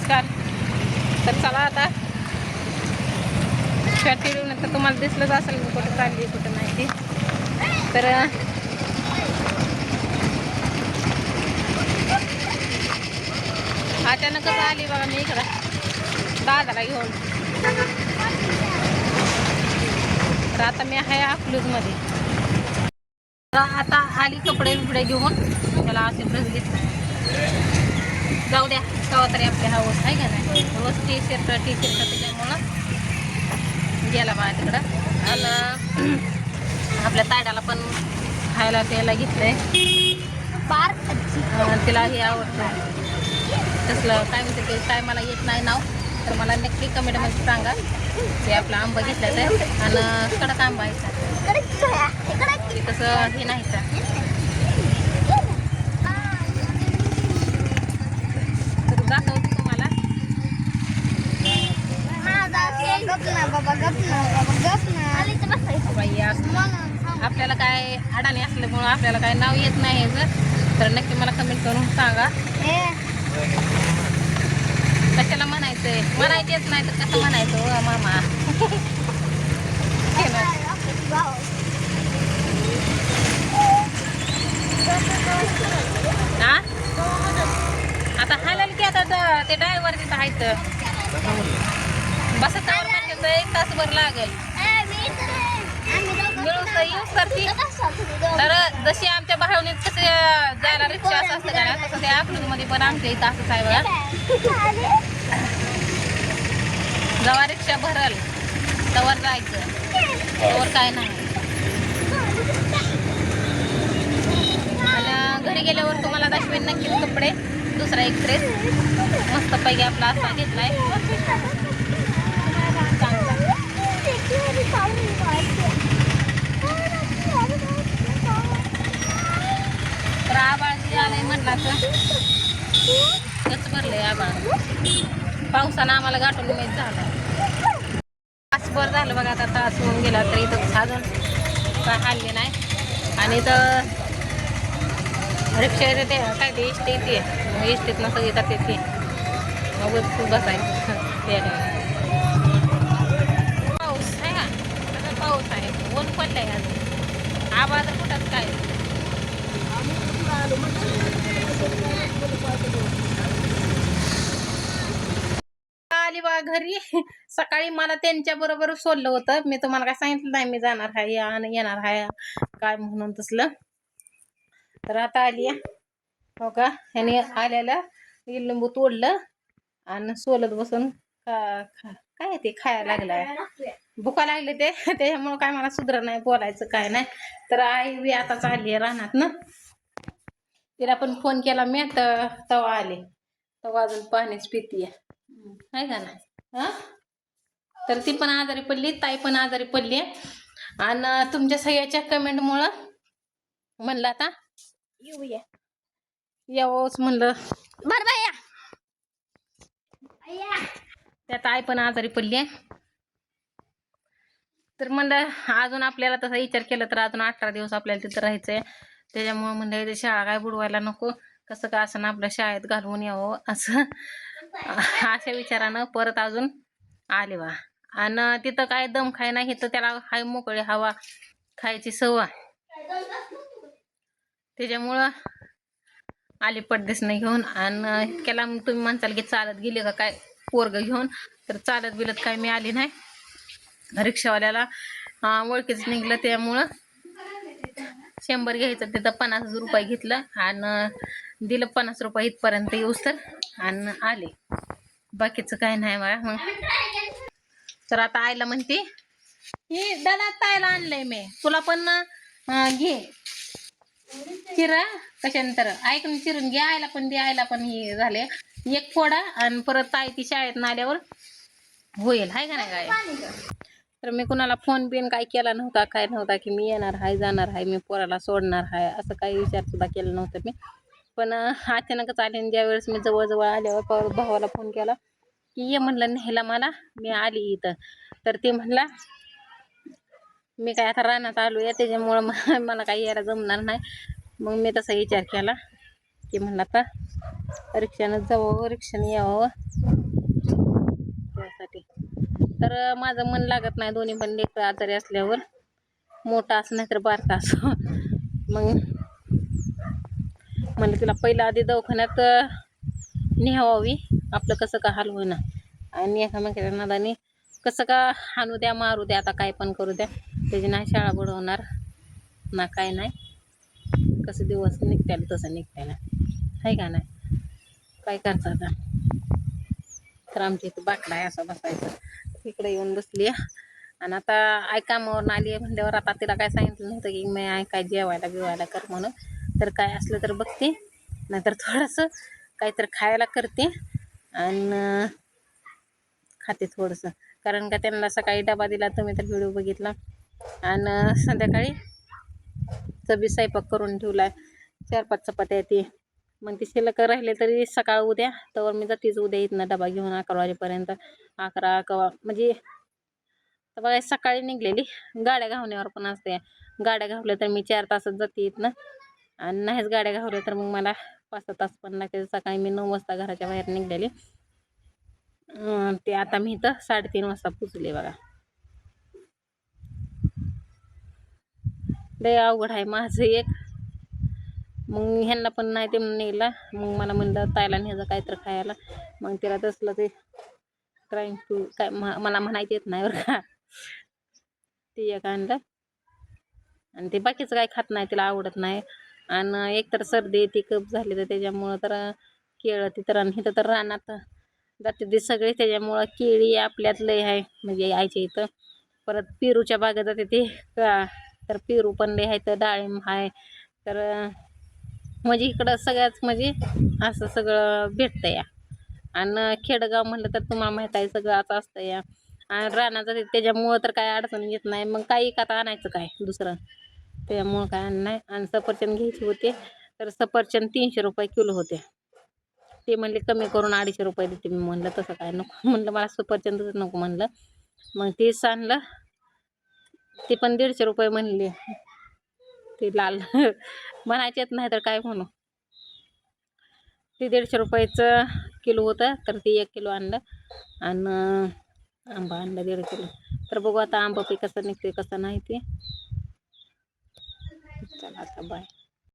छान. तर चला आता शॉर्ट व्हिडिओ नंतर तुम्हाला दिसलंच असेल मी कुठं चालली कुठं नाही ती. तर अचानकच आली बघा मी इकडं दादाला घेऊन. तर आता मी आहे अकलूजमध्ये. आता आली कपडे बिपडे घेऊन. त्याला असे ड्रेस घेतला. जाऊ द्या तेव्हा तरी आपल्या हाऊस आहे का नाही. रोज टी शर्ट त्याच्यामुळं गेला बघा तिकडं. आणि आपल्या तायडाला पण खायला प्यायला घेतलंय. तिला हे आवडतं तसलं काय म्हणते ते काय मला येत नाही नाव. तर मला नक्की कमेंटमध्ये सांगा. ते आपला आंबा घेतलायचा आहे आणि कडक आंबा आहे ते तसं हे नाही का. तर दाखवते तुम्हाला. आपल्याला काय अडाणी असल्यामुळं आपल्याला काय नाव येत नाही तर नक्की मला कमेंट करून सांगा. कशाला म्हणायचंय. म्हणायचं येत नाही तर कसं म्हणायचं हो मामा. हा आता हालाल की आता ते ड्रायव्हर तिथं आहेत. बस म्हणते 1 तासभर लागेल यूज करते. तर जशी आमच्या भावनेत कसं जायला रिक्षा असं असतं का तसं त्या अकलूजमध्ये पण आमच्या इथं असंच आहे बघा. जेव्हा रिक्षा भरल तवर जायचं तवर काय नाही. आणि घरी गेल्यावर तुम्हाला दाखवेन नक्कीच कपडे. दुसरा एक ड्रेस मस्त पैकी आपला असा घेतलाय. तर आबाळ जे आलंय म्हटला तर गच भरलंय आबाळ. पावसानं आम्हाला गाठून माहीत झालं. तासभर झालं बघा. आता तास होऊन गेला तरी इथं अजून काय हल्ले नाही. आणि इथं रिक्षा येते काय ते इष्ट येते. मग इष्टीत नसं येतात येते मग बसायचं त्या पाऊस आहे का. सगळं पाऊस आहे. ऊन पडलंय अजून. आबाळ तर कुठंच काय. आली बा घरी. सकाळी मला त्यांच्या बरोबर सोडलं होतं. मी तुम्हाला काय सांगितलं नाही मी जाणार आहे आणि येणार आहे काय म्हणून तसलं. तर आता आली हो का. ह्याने आल्याला लिंबू तोडलं आणि सोलत बसून काय ते खायला लागलाय. भुका लागले ते त्याच्यामुळं काय मला सुधर नाही बोलायचं काय नाही. तर आई बी आता चालली रानात ना. तिला पण फोन केला मी तर तवा आले. तवा अजून पाणीच पितीये आहे का ना. हा तर ती पण आजारी पडली. ताई पण आजारी पडली. आणि तुमच्या सगळ्याच्या कमेंटमुळं म्हणलं आता येऊया यावंच म्हणलं. बर बाया त्यात आई पण आजारी पडली आहे. तर म्हणलं अजून आपल्याला तसा विचार केला तर अजून 18 दिवस आपल्याला तिथं राहायचंय. त्याच्यामुळे म्हणलं इथे शाळा काय बुडवायला नको. कसं का असं ना आपल्या शाळेत घालवून यावं असं अशा विचारानं परत अजून आले बा. आणि तिथं काय दम खाय नाही तर त्याला हाय मोकळी हवा खायची सवय. त्याच्यामुळं आली पडदेस नाही घेऊन. आणि केला तुम्ही म्हणताल की चालत गेले का काय पोरग घेऊन. तर चालत बिलत काय मी आली नाही. रिक्षावाल्याला ओळखीच निघलं त्यामुळं 100 घ्यायचं तिथं 50 रुपये घेतलं आणि दिलं 50 रुपये इथपर्यंत येऊस तर आणि आले. बाकीचं काय नाही मला. मग तर आता आईला म्हणते ही दादा ताईला आणलंय मी तुला पण घे चिरा कशानंतर ऐकून चिरून घे. आईला पण दे. आईला पण हे झाले एक फोडा आणि परत ताई ती शाळेत आल्यावर होईल हाय का नाही काय. तर मी कुणाला फोन बिन काय केला नव्हता काय नव्हता की मी येणार आहे जाणार आहे मी पोराला सोडणार आहे असं काही विचार सुद्धा केला नव्हता मी. पण अचानकच आले. ज्या वेळेस मी जवळजवळ आल्यावर भावाला फोन केला की ये म्हणलं न्यायला मला मी आली इथं. तर ते म्हणला मी काय आता रानात आलो आहे त्याच्यामुळं मला काही यायला जमणार नाही. मग मी तसा विचार केला की म्हणलं आता रिक्षानं जावं, रिक्षाने यावं त्यासाठी. तर माझं मन लागत नाही दोन्ही पण लेकरं आजारी असल्यावर, मोठा असं नाही तर बारका असं. मग म्हणलं तिला पहिला आधी दवाखान्यात न्यावावी, आपलं कसं का हाल होईना. आणि एकामेकाच्या नादाने कसं का हाणू द्या, मारू द्या, आता काय पण करू द्या, त्याची नाही शाळा बुडवणार ना काय नाही. कसं दिवस निघत्याला तसं निघत्याला, आहे का नाही. काय करता आता. तर आमच्या इथं बाकडा आहे असं बसायचं. इकडे येऊन बसली आणि आता आई कामावरून आली आहे म्हणल्यावर आता तिला काय सांगितलं नव्हतं की मी आई काय जेवायला बिवायला कर म्हणून. तर काय असलं तर बघते, नाहीतर थोडंसं काहीतरी खायला करते आणि खाते थोडंसं. कारण का त्यांना सकाळी डबा दिला, तुम्ही तर व्हिडिओ बघितला. आणि संध्याकाळी चबी स्वयंपाक करून ठेवलाय, 4-5 चपात्या येते. मग ती शिल्लक राहिले तरी सकाळ उद्या तर मी जातेच उद्या इथनं डबा घेऊन 11 वाजेपर्यंत. 11 कवा म्हणजे तर बघा सकाळी निघलेली, गाड्या घावण्यावर पण असते. गाड्या घावल्या तर मी 4 तासात जाते इथनं, आणि नाहीच गाड्या घावल्या तर मग मला 5-6 तास पण लागते. सकाळी मी 9 वाजता घराच्या बाहेर निघलेली, ते आता मी इथं 3:30 वाजता पोचले बघा. लय अवघड आहे माझं एक. मग ह्यांना पण नाही ते नेला, मग मला म्हणलं ताईला न्यायचं काहीतरी खायला. मग तिला तसलं ते ट्राईंग टू काय मला म्हणायचं येत नाही बरं का, ते एक आणलं. आणि ते बाकीचं काय खात नाही, तिला आवडत नाही. आणि एकतर सर्दी ती कप झाली तर त्याच्यामुळं तर केळं ती तर, आणि इथं तर रानात जाते ते सगळे, त्याच्यामुळं केळी आपल्यात लय आहे म्हणजे आईच्या इथं. परत पेरूच्या बागेत जाते ते का, तर पेरू पण लय आहे, तर डाळिंब आहे. तर म्हणजे इकडं सगळ्याच म्हणजे असं सगळं भेटतं या. आणि खेडगाव म्हणलं तर तुम्हाला माहीत आहे सगळं असं असतं या. आणि रानाचं त्याच्यामुळं तर काय अडचण येत नाही. मग काही आता आणायचं काय दुसरं, त्याच्यामुळं काय आण नाही. आणि सफरचंद घ्यायचे होते, तर सफरचंद 300 रुपये किलो होते. ते म्हणले कमी करून 250 रुपये देते. मी म्हणलं तसं काय नको, म्हणलं मला सफरचंदच नको म्हणलं. मग तेच आणलं, ते पण 150 रुपये म्हणले. ते लाल म्हणायचे येत नाही तर काय म्हणू. ते 150 रुपयाचं किलो होतं, तर ते 1 किलो आणलं. आणि आंबा आणला 1.5 किलो. तर बघू आता आंबा कसं निघते कसं नाही ते. चला आता बाय.